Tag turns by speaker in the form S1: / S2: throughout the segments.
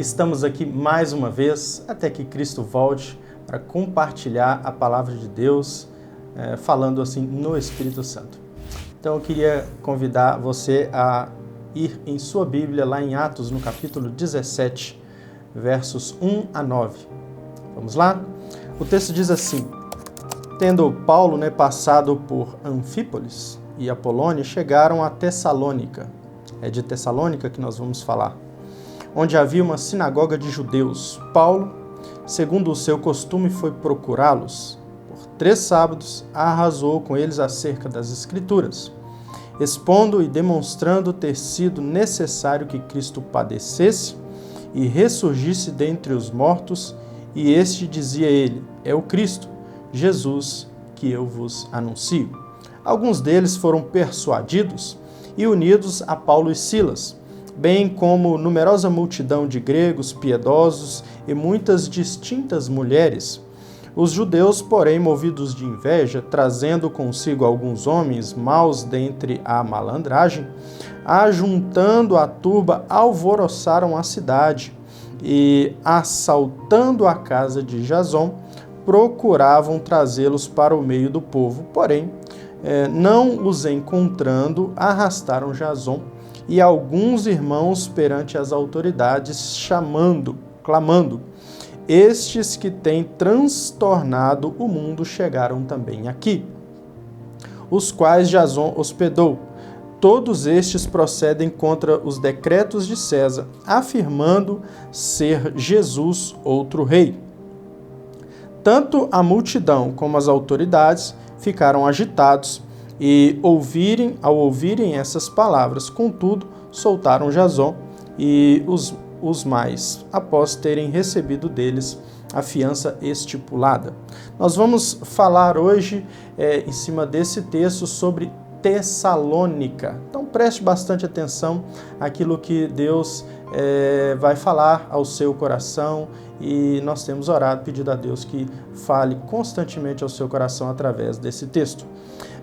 S1: Estamos aqui mais uma vez, até que Cristo volte, para compartilhar a palavra de Deus, falando assim no Espírito Santo. Então eu queria convidar você a ir em sua Bíblia, lá em Atos, no capítulo 17, versos 1 a 9. Vamos lá? O texto diz assim: Tendo Paulo passado por Anfípolis e Apolônia, chegaram a Tessalônica. É de Tessalônica que nós vamos falar. Onde havia uma sinagoga de judeus. Paulo, segundo o seu costume, foi procurá-los. Por 3 sábados, arrasou com eles acerca das Escrituras, expondo e demonstrando ter sido necessário que Cristo padecesse e ressurgisse dentre os mortos, e este, dizia ele, é o Cristo, Jesus, que eu vos anuncio. Alguns deles foram persuadidos e unidos a Paulo e Silas, bem como numerosa multidão de gregos piedosos e muitas distintas mulheres. Os judeus, porém, movidos de inveja, trazendo consigo alguns homens maus dentre a malandragem, ajuntando a turba, alvoroçaram a cidade e, assaltando a casa de Jason, procuravam trazê-los para o meio do povo. Porém, não os encontrando, arrastaram Jason e alguns irmãos perante as autoridades, clamando: estes que têm transtornado o mundo chegaram também aqui, os quais Jason hospedou. Todos estes procedem contra os decretos de César, afirmando ser Jesus outro rei. Tanto a multidão como as autoridades ficaram agitados e, ao ouvirem essas palavras, contudo, soltaram Jason e os mais, após terem recebido deles a fiança estipulada. Nós vamos falar hoje, em cima desse texto, sobre Tessalônica. Então preste bastante atenção àquilo que Deus vai falar ao seu coração, e nós temos orado, pedido a Deus que fale constantemente ao seu coração através desse texto.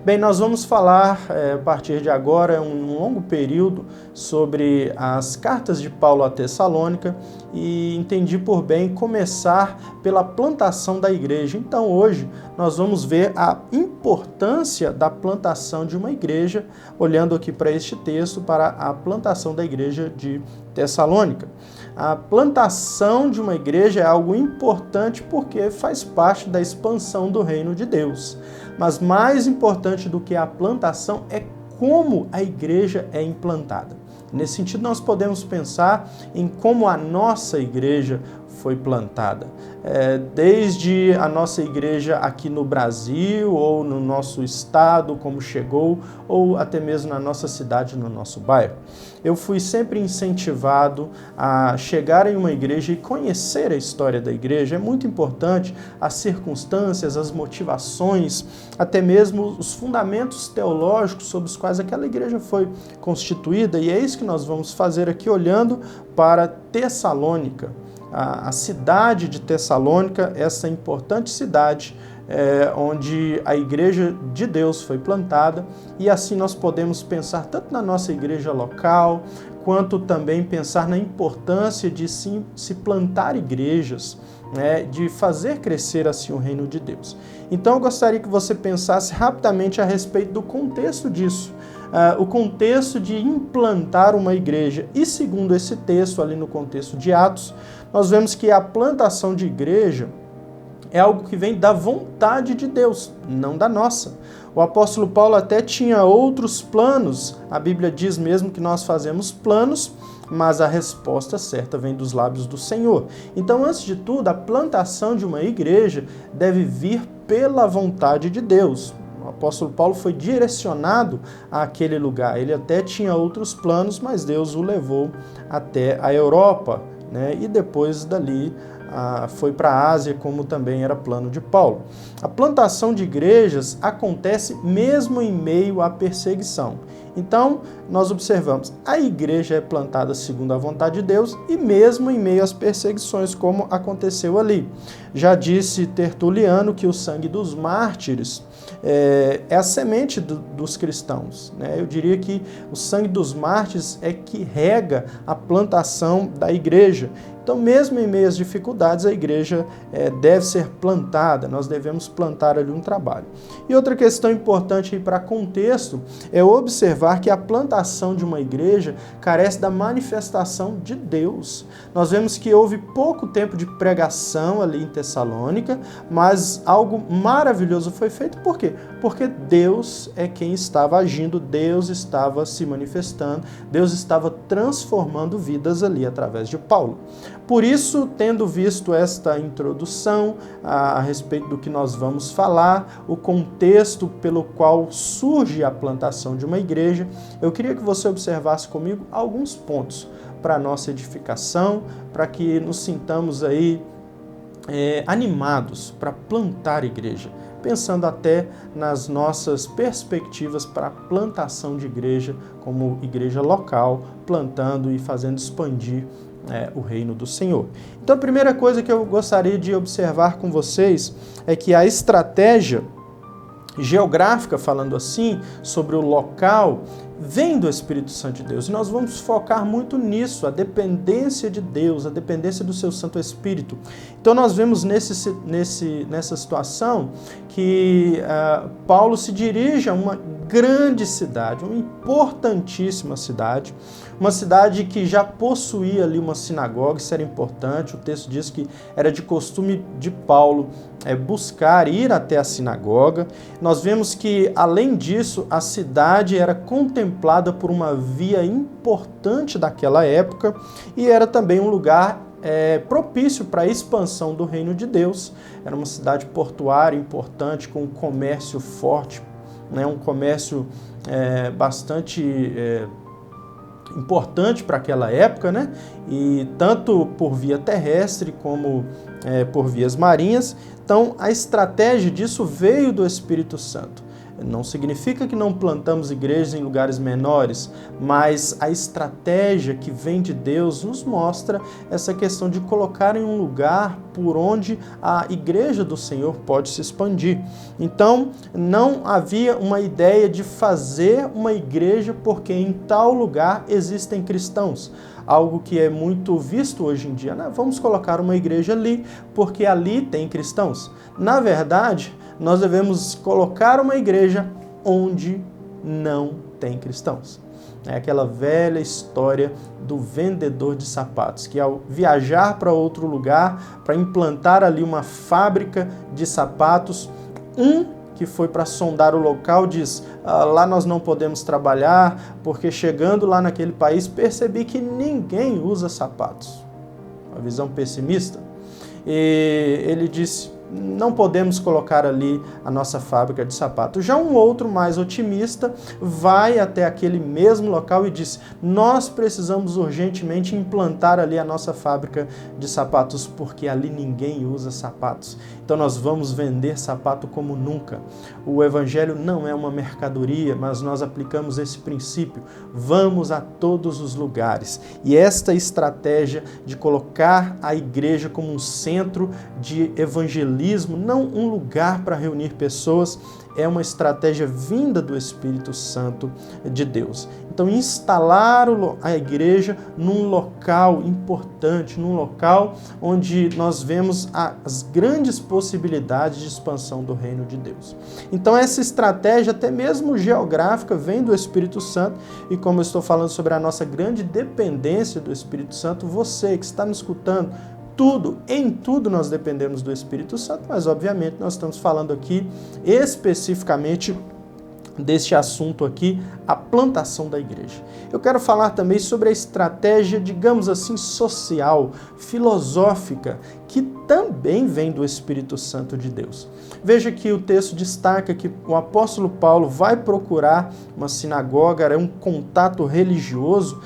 S1: Bem, nós vamos falar, a partir de agora, um longo período sobre as cartas de Paulo a Tessalônica, e entendi por bem começar pela plantação da igreja. Então, hoje, nós vamos ver a importância da plantação de uma igreja, olhando aqui para este texto, para a plantação da igreja de Tessalônica. A plantação de uma igreja é algo importante porque faz parte da expansão do reino de Deus. Mas mais importante do que a plantação é como a igreja é implantada. Nesse sentido, nós podemos pensar em como a nossa igreja foi plantada. Desde a nossa igreja aqui no Brasil, ou no nosso estado, como chegou, ou até mesmo na nossa cidade, no nosso bairro. Eu fui sempre incentivado a chegar em uma igreja e conhecer a história da igreja. É muito importante as circunstâncias, as motivações, até mesmo os fundamentos teológicos sobre os quais aquela igreja foi constituída, e é isso que nós vamos fazer aqui, olhando para Tessalônica. A cidade de Tessalônica, essa importante cidade onde a igreja de Deus foi plantada, e assim nós podemos pensar tanto na nossa igreja local, quanto também pensar na importância de se plantar igrejas, de fazer crescer assim o reino de Deus. Então eu gostaria que você pensasse rapidamente a respeito do contexto disso. O contexto de implantar uma igreja. E segundo esse texto, ali no contexto de Atos, nós vemos que a plantação de igreja é algo que vem da vontade de Deus, não da nossa. O apóstolo Paulo até tinha outros planos. A Bíblia diz mesmo que nós fazemos planos, mas a resposta certa vem dos lábios do Senhor. Então, antes de tudo, a plantação de uma igreja deve vir pela vontade de Deus. O apóstolo Paulo foi direcionado àquele lugar. Ele até tinha outros planos, mas Deus o levou até a Europa, e depois dali foi para a Ásia, como também era plano de Paulo. A plantação de igrejas acontece mesmo em meio à perseguição. Então, nós observamos, a igreja é plantada segundo a vontade de Deus e mesmo em meio às perseguições, como aconteceu ali. Já disse Tertuliano que o sangue dos mártires é a semente dos cristãos, Eu diria que o sangue dos mártires é que rega a plantação da igreja. Então, mesmo em meio às dificuldades, a igreja deve ser plantada, nós devemos plantar ali um trabalho. E outra questão importante para contexto é observar que a plantação de uma igreja carece da manifestação de Deus. Nós vemos que houve pouco tempo de pregação ali em Tessalônica, mas algo maravilhoso foi feito. Por quê? Porque Deus é quem estava agindo, Deus estava se manifestando, Deus estava transformando vidas ali através de Paulo. Por isso, tendo visto esta introdução a respeito do que nós vamos falar, o contexto pelo qual surge a plantação de uma igreja, eu queria que você observasse comigo alguns pontos para a nossa edificação, para que nos sintamos aí animados para plantar igreja, pensando até nas nossas perspectivas para a plantação de igreja, como igreja local, plantando e fazendo expandir o reino do Senhor. Então, a primeira coisa que eu gostaria de observar com vocês é que a estratégia geográfica, falando assim, sobre o local, vem do Espírito Santo de Deus. E nós vamos focar muito nisso, a dependência de Deus, a dependência do seu Santo Espírito. Então nós vemos nessa situação que Paulo se dirige a uma grande cidade, uma importantíssima cidade, uma cidade que já possuía ali uma sinagoga, isso era importante. O texto diz que era de costume de Paulo buscar, ir até a sinagoga. Nós vemos que, além disso, a cidade era contemplada por uma via importante daquela época e era também um lugar propício para a expansão do reino de Deus. Era uma cidade portuária importante, com um comércio forte, um comércio bastante importante para aquela época, e tanto por via terrestre como por vias marinhas. Então, a estratégia disso veio do Espírito Santo. Não significa que não plantamos igrejas em lugares menores, mas a estratégia que vem de Deus nos mostra essa questão de colocar em um lugar por onde a igreja do Senhor pode se expandir. Então, não havia uma ideia de fazer uma igreja porque em tal lugar existem cristãos. Algo que é muito visto hoje em dia, vamos colocar uma igreja ali porque ali tem cristãos. Na verdade, nós devemos colocar uma igreja onde não tem cristãos. É aquela velha história do vendedor de sapatos, que ao viajar para outro lugar, para implantar ali uma fábrica de sapatos, que foi para sondar o local diz, lá nós não podemos trabalhar, porque chegando lá naquele país percebi que ninguém usa sapatos. Uma visão pessimista. E ele disse, não podemos colocar ali a nossa fábrica de sapatos. Já um outro mais otimista vai até aquele mesmo local e diz, nós precisamos urgentemente implantar ali a nossa fábrica de sapatos, porque ali ninguém usa sapatos. Então nós vamos vender sapato como nunca. O evangelho não é uma mercadoria, mas nós aplicamos esse princípio. Vamos a todos os lugares. E esta estratégia de colocar a igreja como um centro de evangelismo, não um lugar para reunir pessoas, é uma estratégia vinda do Espírito Santo de Deus. Então, instalar a igreja num local importante, num local onde nós vemos as grandes possibilidades de expansão do reino de Deus. Então, essa estratégia, até mesmo geográfica, vem do Espírito Santo. E como eu estou falando sobre a nossa grande dependência do Espírito Santo, você que está me escutando, em tudo nós dependemos do Espírito Santo, mas obviamente nós estamos falando aqui especificamente deste assunto aqui, a plantação da igreja. Eu quero falar também sobre a estratégia, digamos assim, social, filosófica, que também vem do Espírito Santo de Deus. Veja que o texto destaca que o apóstolo Paulo vai procurar uma sinagoga, era um contato religioso,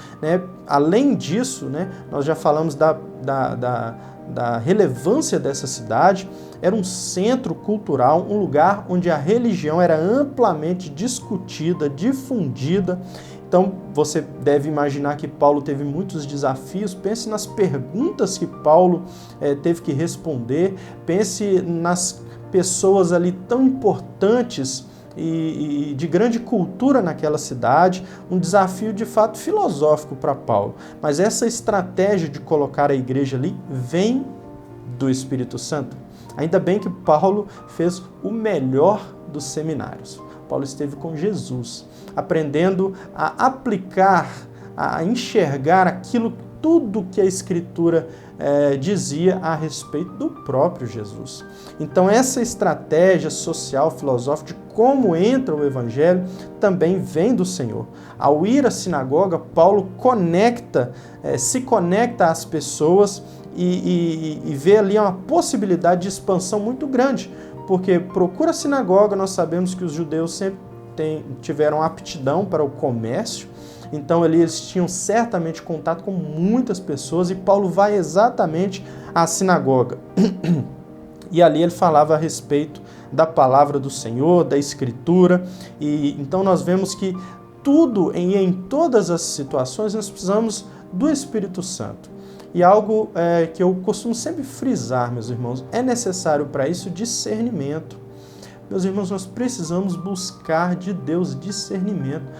S1: Além disso, nós já falamos da relevância dessa cidade, era um centro cultural, um lugar onde a religião era amplamente discutida, difundida. Então, você deve imaginar que Paulo teve muitos desafios. Pense nas perguntas que Paulo teve que responder. Pense nas pessoas ali tão importantes e de grande cultura naquela cidade, um desafio de fato filosófico para Paulo. Mas essa estratégia de colocar a igreja ali vem do Espírito Santo. Ainda bem que Paulo fez o melhor dos seminários. Paulo esteve com Jesus, aprendendo a aplicar, a enxergar tudo que a Escritura dizia a respeito do próprio Jesus. Então essa estratégia social, filosófica de como entra o Evangelho também vem do Senhor. Ao ir à sinagoga, Paulo se conecta às pessoas e vê ali uma possibilidade de expansão muito grande, porque procura a sinagoga, nós sabemos que os judeus sempre tiveram aptidão para o comércio, então ali eles tinham certamente contato com muitas pessoas e Paulo vai exatamente à sinagoga. E ali ele falava a respeito da palavra do Senhor, da Escritura, e então nós vemos que em todas as situações nós precisamos do Espírito Santo. E algo que eu costumo sempre frisar, meus irmãos, é necessário para isso discernimento. Meus irmãos, nós precisamos buscar de Deus discernimento.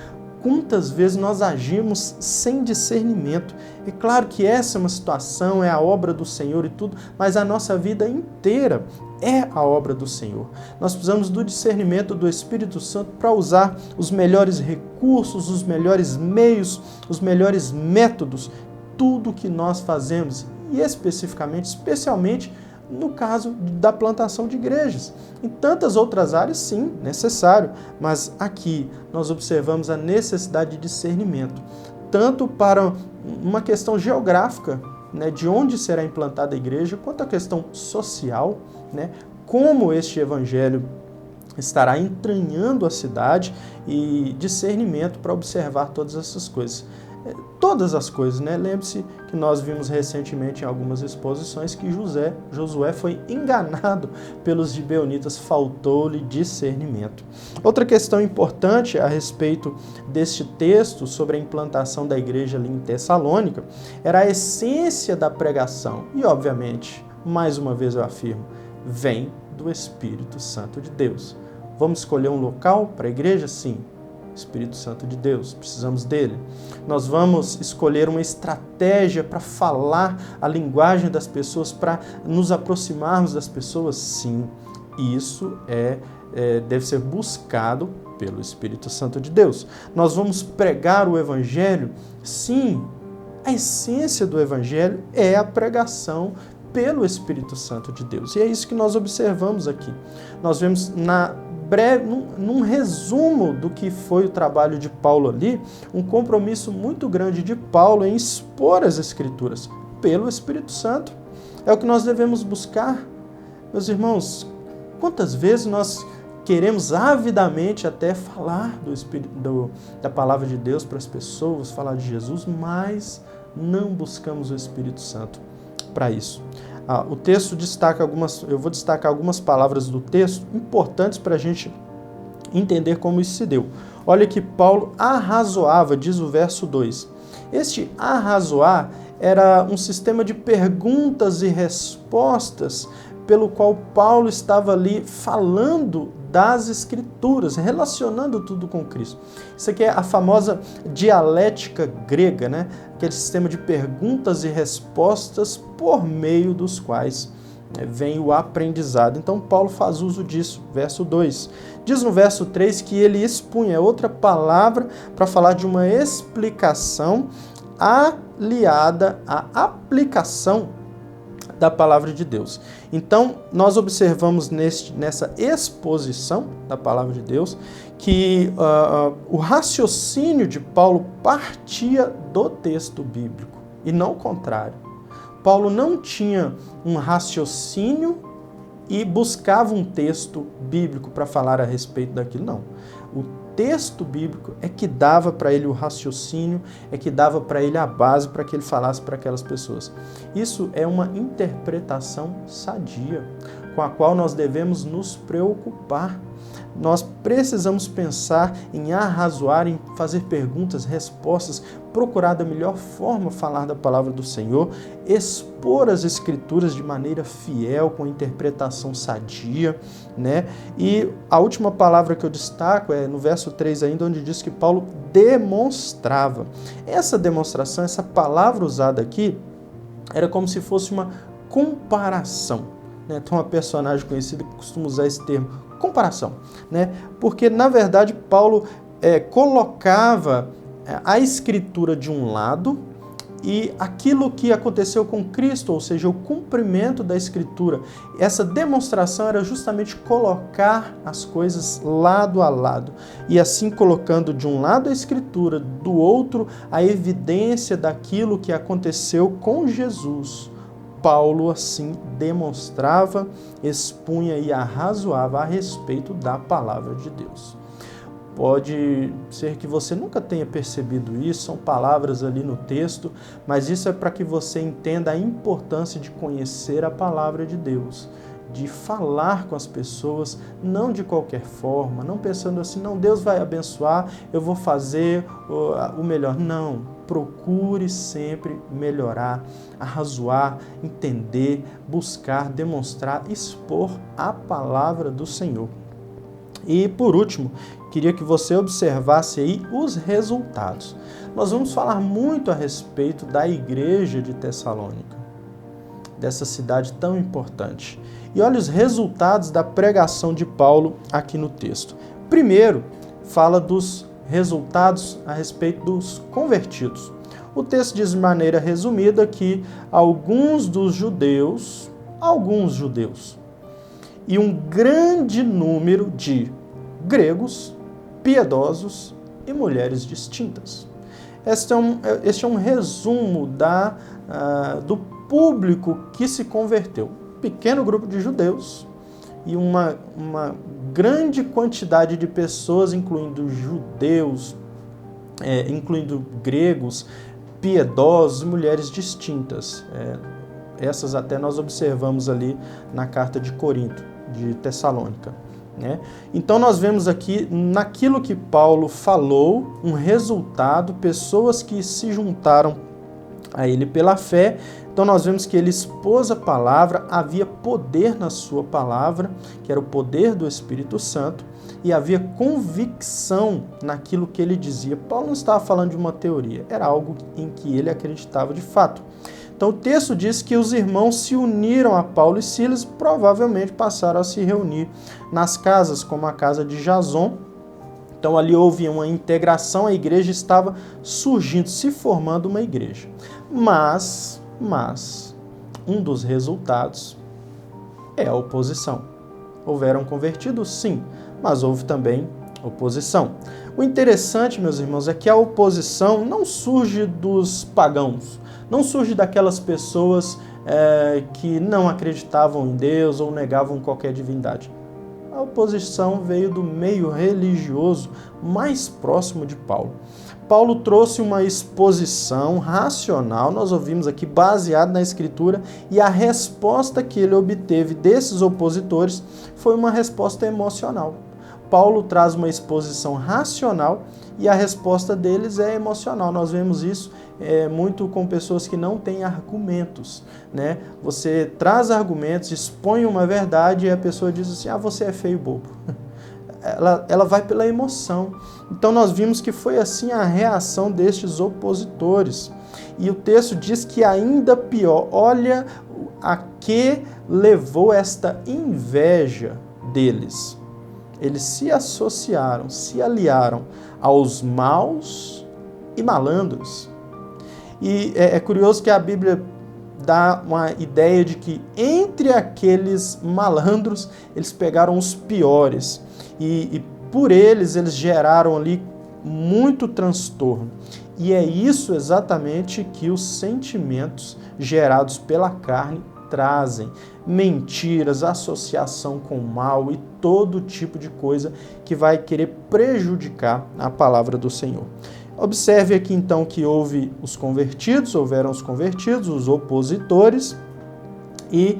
S1: Quantas vezes nós agimos sem discernimento? É claro que essa é uma situação, é a obra do Senhor e tudo, mas a nossa vida inteira é a obra do Senhor. Nós precisamos do discernimento do Espírito Santo para usar os melhores recursos, os melhores meios, os melhores métodos, tudo que nós fazemos, e especialmente no caso da plantação de igrejas. Em tantas outras áreas, sim, necessário, mas aqui nós observamos a necessidade de discernimento, tanto para uma questão geográfica, né, de onde será implantada a igreja, quanto a questão social, né, como este evangelho estará entranhando a cidade, e discernimento para observar todas essas coisas. Todas as coisas, né? Lembre-se que nós vimos recentemente em algumas exposições que Josué foi enganado pelos gibeonitas, faltou-lhe discernimento. Outra questão importante a respeito deste texto sobre a implantação da igreja ali em Tessalônica era a essência da pregação. E, obviamente, mais uma vez eu afirmo, vem do Espírito Santo de Deus. Vamos escolher um local para a igreja? Sim. Espírito Santo de Deus, precisamos dele. Nós vamos escolher uma estratégia para falar a linguagem das pessoas, para nos aproximarmos das pessoas? Sim, isso deve ser buscado pelo Espírito Santo de Deus. Nós vamos pregar o Evangelho? Sim, a essência do Evangelho é a pregação pelo Espírito Santo de Deus. E é isso que nós observamos aqui. Nós vemos num resumo do que foi o trabalho de Paulo ali, um compromisso muito grande de Paulo em expor as Escrituras pelo Espírito Santo. É o que nós devemos buscar. Meus irmãos, quantas vezes nós queremos avidamente até falar da palavra de Deus para as pessoas, falar de Jesus, mas não buscamos o Espírito Santo para isso. O texto eu vou destacar algumas palavras do texto importantes para a gente entender como isso se deu. Olha que Paulo arrazoava, diz o verso 2. Este arrazoar era um sistema de perguntas e respostas pelo qual Paulo estava ali falando das Escrituras, relacionando tudo com Cristo. Isso aqui é a famosa dialética grega, né? Aquele sistema de perguntas e respostas por meio dos quais vem o aprendizado. Então, Paulo faz uso disso. Verso 2. Diz no verso 3 que ele expunha outra palavra para falar de uma explicação aliada à aplicação da palavra de Deus. Então, nós observamos nessa exposição da palavra de Deus que o raciocínio de Paulo partia do texto bíblico e não o contrário. Paulo não tinha um raciocínio e buscava um texto bíblico para falar a respeito daquilo, não. O texto bíblico é que dava para ele o raciocínio, é que dava para ele a base para que ele falasse para aquelas pessoas. Isso é uma interpretação sadia. com a qual nós devemos nos preocupar. Nós precisamos pensar em arrazoar, em fazer perguntas, respostas, procurar da melhor forma falar da palavra do Senhor, expor as Escrituras de maneira fiel, com interpretação sadia, né? E a última palavra que eu destaco é no verso 3 ainda, onde diz que Paulo demonstrava. Essa demonstração, essa palavra usada aqui, era como se fosse uma comparação, né? Tem uma personagem conhecida que costuma usar esse termo, comparação, né? Porque, na verdade, Paulo colocava a Escritura de um lado e aquilo que aconteceu com Cristo, ou seja, o cumprimento da Escritura. Essa demonstração era justamente colocar as coisas lado a lado. E assim, colocando de um lado a Escritura, do outro a evidência daquilo que aconteceu com Jesus, Paulo assim demonstrava, expunha e arrazoava a respeito da palavra de Deus. Pode ser que você nunca tenha percebido isso, são palavras ali no texto, mas isso é para que você entenda a importância de conhecer a palavra de Deus, de falar com as pessoas, não de qualquer forma, não pensando assim, não, Deus vai abençoar, eu vou fazer o melhor. Não. Procure sempre melhorar, arrazoar, entender, buscar, demonstrar, expor a palavra do Senhor. E por último, queria que você observasse aí os resultados. Nós vamos falar muito a respeito da igreja de Tessalônica, dessa cidade tão importante. E olha os resultados da pregação de Paulo aqui no texto. Primeiro, fala dos resultados a respeito dos convertidos. O texto diz de maneira resumida que alguns judeus e um grande número de gregos, piedosos e mulheres distintas. Este é um resumo do público que se converteu. Um pequeno grupo de judeus e uma grande quantidade de pessoas, incluindo judeus, incluindo gregos, piedosos e mulheres distintas. Essas até nós observamos ali na carta de Corinto, de Tessalônica, né? Então nós vemos aqui, naquilo que Paulo falou, um resultado, pessoas que se juntaram a ele pela fé. Então nós vemos que ele expôs a palavra, havia poder na sua palavra, que era o poder do Espírito Santo, e havia convicção naquilo que ele dizia. Paulo não estava falando de uma teoria, era algo em que ele acreditava de fato. Então o texto diz que os irmãos se uniram a Paulo e Silas, provavelmente passaram a se reunir nas casas, como a casa de Jason. Então ali houve uma integração, a igreja estava surgindo, se formando uma igreja. Mas um dos resultados é a oposição. Houveram convertidos? Sim, mas houve também oposição. O interessante, meus irmãos, é que a oposição não surge dos pagãos, não surge daquelas pessoas que não acreditavam em Deus ou negavam qualquer divindade. A oposição veio do meio religioso mais próximo de Paulo. Paulo trouxe uma exposição racional, nós ouvimos aqui, baseada na Escritura, e a resposta que ele obteve desses opositores foi uma resposta emocional. Paulo traz uma exposição racional e a resposta deles é emocional. Nós vemos isso muito com pessoas que não têm argumentos, né? Você traz argumentos, expõe uma verdade e a pessoa diz assim, você é feio e bobo. Ela vai pela emoção. Então nós vimos que foi assim a reação destes opositores. E o texto diz que ainda pior, olha a que levou esta inveja deles. Eles se associaram, se aliaram aos maus e malandros. E é curioso que a Bíblia dá uma ideia de que entre aqueles malandros, eles pegaram os piores. E por eles geraram ali muito transtorno. E é isso exatamente que os sentimentos gerados pela carne trazem. Mentiras, associação com o mal e todo tipo de coisa que vai querer prejudicar a palavra do Senhor. Observe aqui então que houveram os convertidos, os opositores, E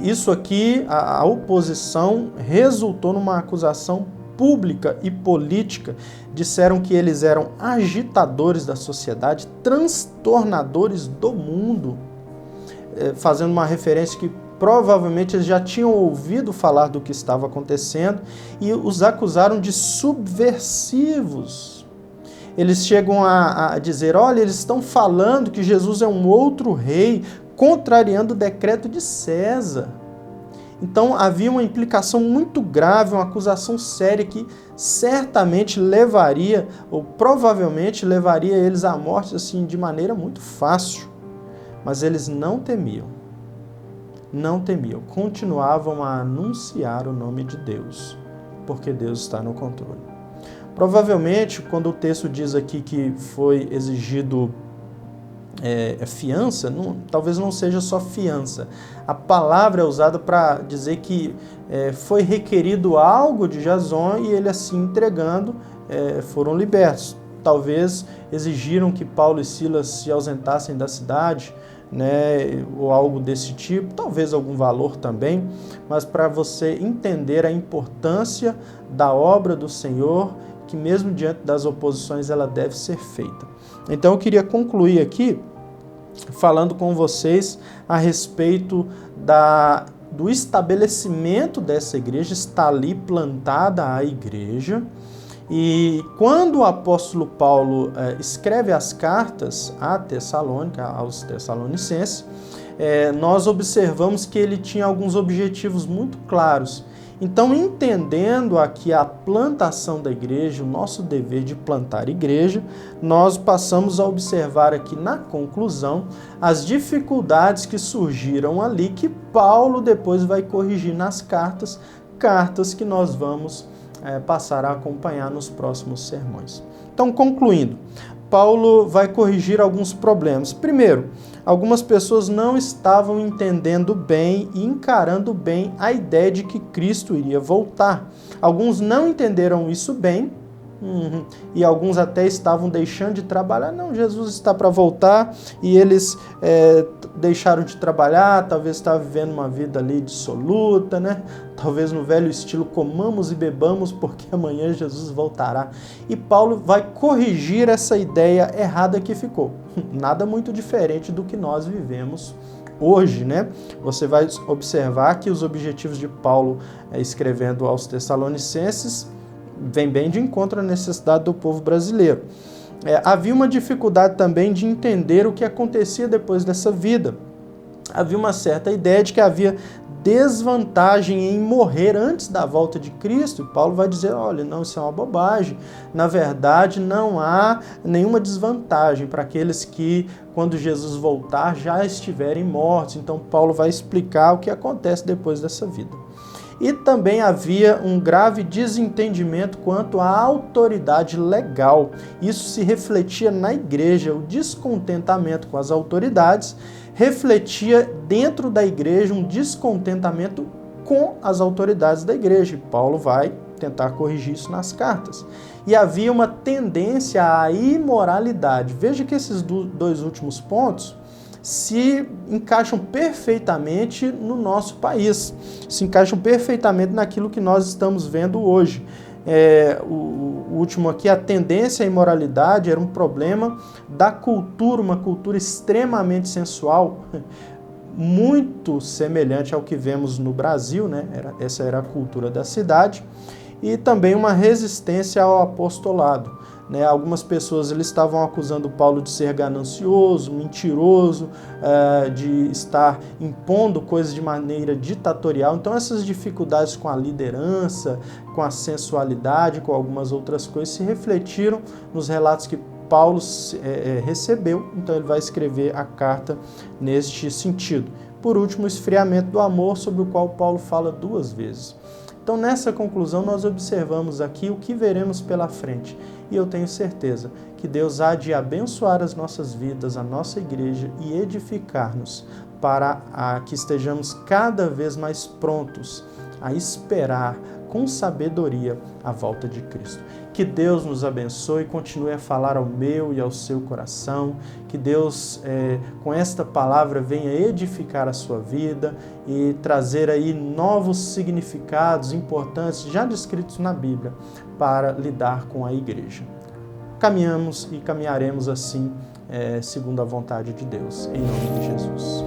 S1: isso aqui, a oposição, resultou numa acusação pública e política. Disseram que eles eram agitadores da sociedade, transtornadores do mundo, fazendo uma referência que provavelmente eles já tinham ouvido falar do que estava acontecendo, e os acusaram de subversivos. Eles chegam a dizer, olha, eles estão falando que Jesus é um outro rei, contrariando o decreto de César. Então havia uma implicação muito grave, uma acusação séria que certamente levaria, ou provavelmente levaria eles à morte assim, de maneira muito fácil. Mas eles não temiam, continuavam a anunciar o nome de Deus, porque Deus está no controle. Provavelmente, quando o texto diz aqui que foi exigido fiança, talvez não seja só fiança. A palavra é usada para dizer que foi requerido algo de Jason e ele assim entregando foram libertos. Talvez exigiram que Paulo e Silas se ausentassem da cidade, né, ou algo desse tipo, talvez algum valor também, mas para você entender a importância da obra do Senhor, que mesmo diante das oposições ela deve ser feita. Então eu queria concluir aqui falando com vocês a respeito do estabelecimento dessa igreja. Está ali plantada a igreja, e quando o apóstolo Paulo escreve as cartas a Tessalônica, aos Tessalonicenses, nós observamos que ele tinha alguns objetivos muito claros. Então, entendendo aqui a plantação da igreja, o nosso dever de plantar igreja, nós passamos a observar aqui na conclusão as dificuldades que surgiram ali, que Paulo depois vai corrigir nas cartas que nós vamos passar a acompanhar nos próximos sermões. Então, concluindo, Paulo vai corrigir alguns problemas. Primeiro, algumas pessoas não estavam entendendo bem e encarando bem a ideia de que Cristo iria voltar. Alguns não entenderam isso bem, e alguns até estavam deixando de trabalhar. Não, Jesus está para voltar, e eles deixaram de trabalhar, talvez estavam vivendo uma vida ali dissoluta, né? Talvez no velho estilo, comamos e bebamos porque amanhã Jesus voltará. E Paulo vai corrigir essa ideia errada que ficou. Nada muito diferente do que nós vivemos hoje, né? Você vai observar que os objetivos de Paulo escrevendo aos Tessalonicenses vem bem de encontro à necessidade do povo brasileiro. Havia uma dificuldade também de entender o que acontecia depois dessa vida. Havia uma certa ideia de que havia desvantagem em morrer antes da volta de Cristo. E Paulo vai dizer, olha, não, isso é uma bobagem. Na verdade, não há nenhuma desvantagem para aqueles que, quando Jesus voltar, já estiverem mortos. Então, Paulo vai explicar o que acontece depois dessa vida. E também havia um grave desentendimento quanto à autoridade legal. Isso se refletia na igreja, o descontentamento com as autoridades refletia dentro da igreja um descontentamento com as autoridades da igreja. E Paulo vai tentar corrigir isso nas cartas. E havia uma tendência à imoralidade. Veja que esses dois últimos pontos se encaixam perfeitamente no nosso país, se encaixam perfeitamente naquilo que nós estamos vendo hoje. O último aqui, a tendência à imoralidade era um problema da cultura, uma cultura extremamente sensual, muito semelhante ao que vemos no Brasil, né? Essa era a cultura da cidade, e também uma resistência ao apostolado. Algumas pessoas eles estavam acusando Paulo de ser ganancioso, mentiroso, de estar impondo coisas de maneira ditatorial. Então essas dificuldades com a liderança, com a sensualidade, com algumas outras coisas se refletiram nos relatos que Paulo recebeu. Então ele vai escrever a carta neste sentido. Por último, o esfriamento do amor, sobre o qual Paulo fala 2 vezes. Então, nessa conclusão, nós observamos aqui o que veremos pela frente. E eu tenho certeza que Deus há de abençoar as nossas vidas, a nossa igreja e edificar-nos para que estejamos cada vez mais prontos a esperar com sabedoria a volta de Cristo. Que Deus nos abençoe e continue a falar ao meu e ao seu coração. Que Deus, com esta palavra, venha edificar a sua vida e trazer aí novos significados importantes, já descritos na Bíblia, para lidar com a igreja. Caminhamos e caminharemos assim, segundo a vontade de Deus, em nome de Jesus.